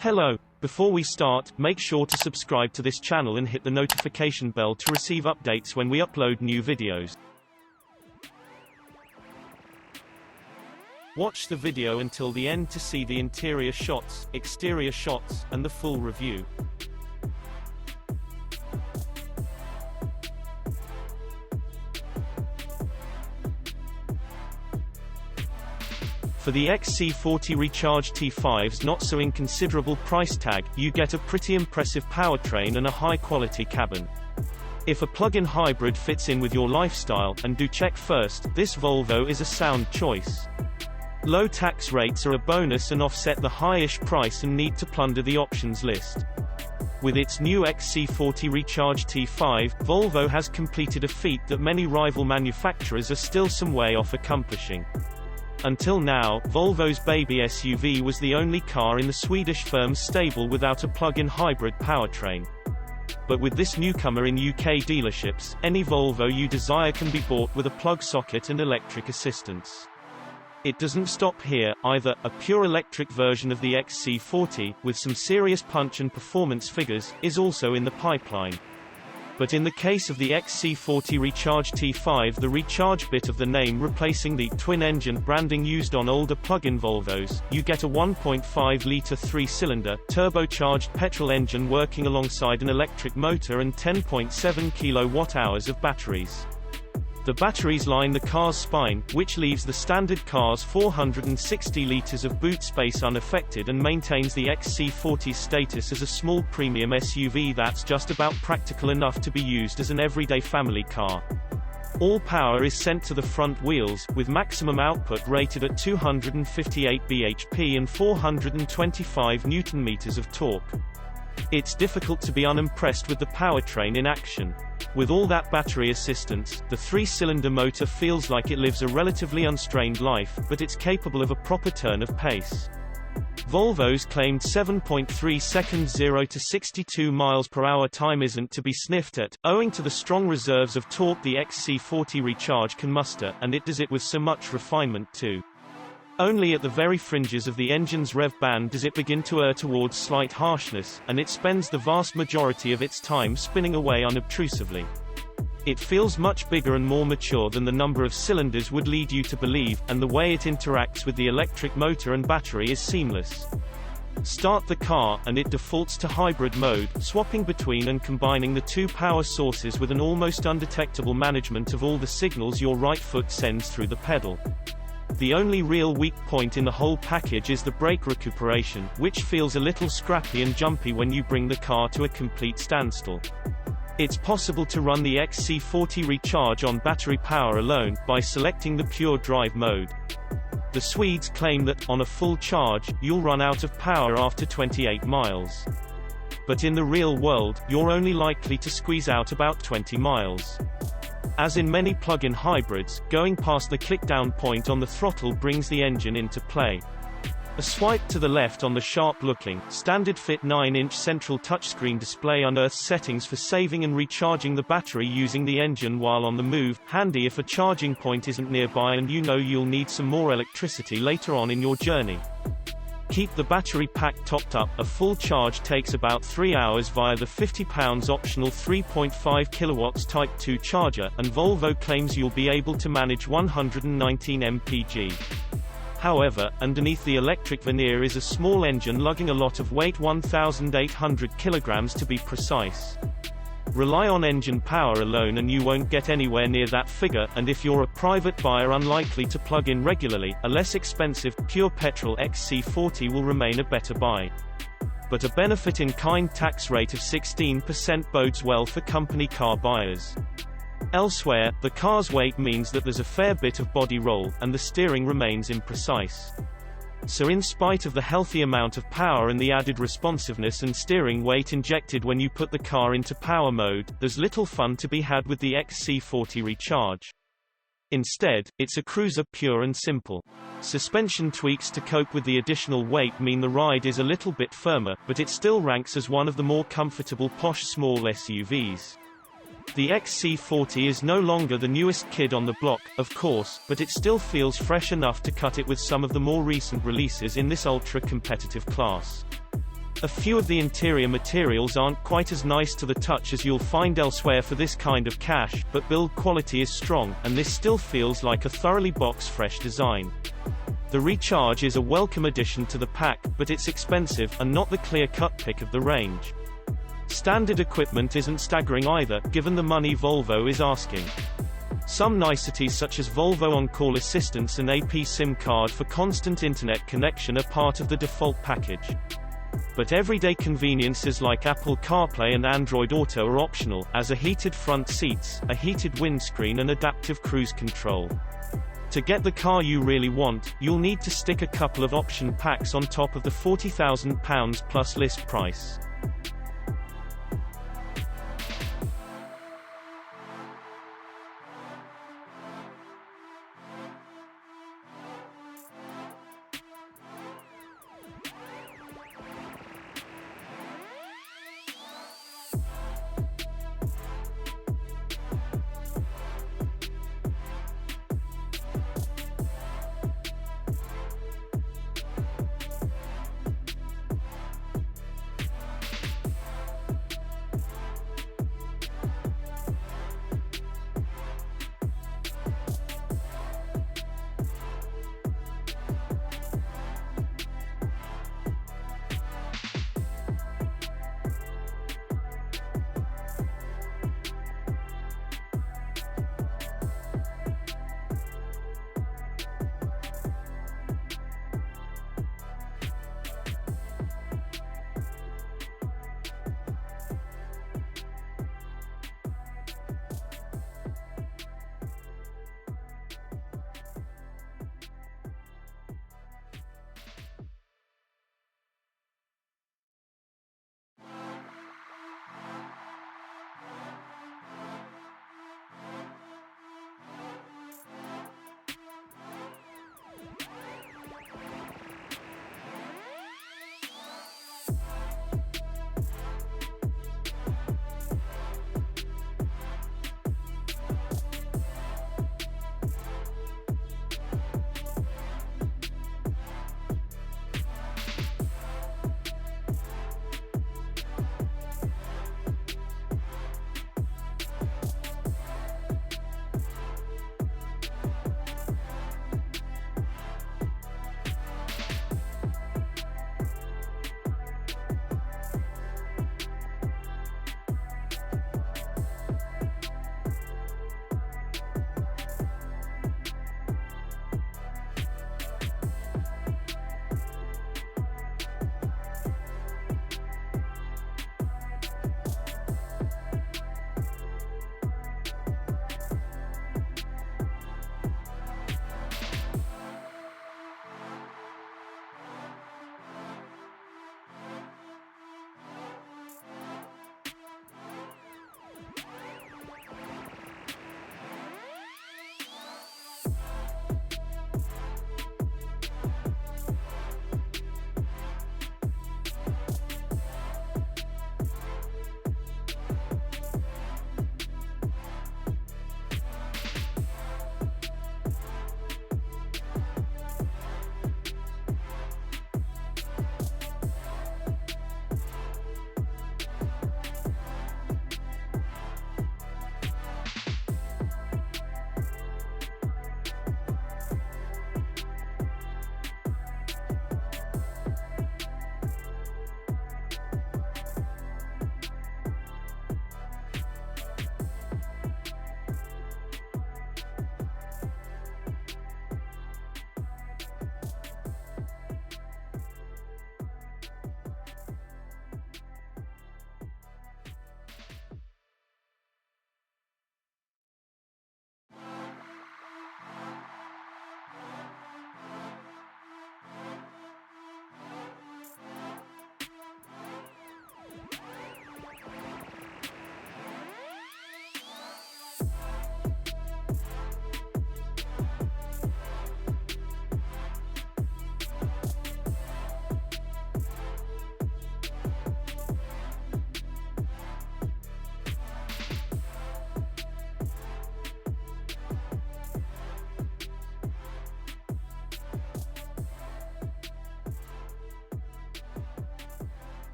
Hello. Before we start, make sure to subscribe to this channel and hit the notification bell to receive updates when we upload new videos. Watch the video until the end to see the interior shots, exterior shots, and the full review. For the XC40 Recharge T5's not-so-inconsiderable price tag, you get a pretty impressive powertrain and a high-quality cabin. If a plug-in hybrid fits in with your lifestyle, and do check first, this Volvo is a sound choice. Low tax rates are a bonus and offset the high-ish price and need to plunder the options list. With its new XC40 Recharge T5, Volvo has completed a feat that many rival manufacturers are still some way off accomplishing. Until now, Volvo's baby SUV was the only car in the Swedish firm's stable without a plug-in hybrid powertrain. But with this newcomer in UK dealerships, any Volvo you desire can be bought with a plug socket and electric assistance. It doesn't stop here, either. A pure electric version of the XC40, with some serious punch and performance figures, is also in the pipeline. But in the case of the XC40 Recharge T5, the recharge bit of the name replacing the twin-engine branding used on older plug-in Volvos, you get a 1.5-litre 3-cylinder, turbocharged petrol engine working alongside an electric motor and 10.7 kilowatt-hours of batteries. The batteries line the car's spine, which leaves the standard car's 460 litres of boot space unaffected and maintains the XC40's status as a small premium SUV that's just about practical enough to be used as an everyday family car. All power is sent to the front wheels, with maximum output rated at 258 bhp and 425 Nm of torque. It's difficult to be unimpressed with the powertrain in action. With all that battery assistance, the 3-cylinder motor feels like it lives a relatively unstrained life, but it's capable of a proper turn of pace. Volvo's claimed 7.3 seconds 0 to 62 miles per hour time isn't to be sniffed at, owing to the strong reserves of torque the XC40 Recharge can muster, and it does it with so much refinement too. Only at the very fringes of the engine's rev band does it begin to err towards slight harshness, and it spends the vast majority of its time spinning away unobtrusively. It feels much bigger and more mature than the number of cylinders would lead you to believe, and the way it interacts with the electric motor and battery is seamless. Start the car, and it defaults to hybrid mode, swapping between and combining the two power sources with an almost undetectable management of all the signals your right foot sends through the pedal. The only real weak point in the whole package is the brake recuperation, which feels a little scrappy and jumpy when you bring the car to a complete standstill. It's possible to run the XC40 Recharge on battery power alone, by selecting the pure drive mode. The Swedes claim that, on a full charge, you'll run out of power after 28 miles. But in the real world, you're only likely to squeeze out about 20 miles. As in many plug-in hybrids, going past the click-down point on the throttle brings the engine into play. A swipe to the left on the sharp-looking, standard-fit 9-inch central touchscreen display unearths settings for saving and recharging the battery using the engine while on the move, handy if a charging point isn't nearby and you know you'll need some more electricity later on in your journey. Keep the battery pack topped up. A full charge takes about 3 hours via the £50 optional 3.5 kW Type 2 charger, and Volvo claims you'll be able to manage 119 mpg. However, underneath the electric veneer is a small engine lugging a lot of weight, 1,800 kg to be precise. Rely on engine power alone and you won't get anywhere near that figure, and if you're a private buyer unlikely to plug in regularly, a less expensive, pure petrol XC40 will remain a better buy. But a benefit-in-kind tax rate of 16% bodes well for company car buyers. Elsewhere, the car's weight means that there's a fair bit of body roll, and the steering remains imprecise. So in spite of the healthy amount of power and the added responsiveness and steering weight injected when you put the car into power mode, there's little fun to be had with the XC40 Recharge. Instead, it's a cruiser pure and simple. Suspension tweaks to cope with the additional weight mean the ride is a little bit firmer, but it still ranks as one of the more comfortable posh small SUVs. The XC40 is no longer the newest kid on the block, of course, but it still feels fresh enough to cut it with some of the more recent releases in this ultra-competitive class. A few of the interior materials aren't quite as nice to the touch as you'll find elsewhere for this kind of cash, but build quality is strong, and this still feels like a thoroughly box-fresh design. The Recharge is a welcome addition to the pack, but it's expensive, and not the clear-cut pick of the range. Standard equipment isn't staggering either, given the money Volvo is asking. Some niceties such as Volvo on-call assistance and AP SIM card for constant internet connection are part of the default package. But everyday conveniences like Apple CarPlay and Android Auto are optional, as are heated front seats, a heated windscreen and adaptive cruise control. To get the car you really want, you'll need to stick a couple of option packs on top of the £40,000 plus list price.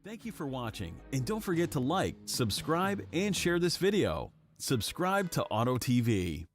Thank you for watching, and don't forget to like, subscribe, and share this video. Subscribe to Auto TV.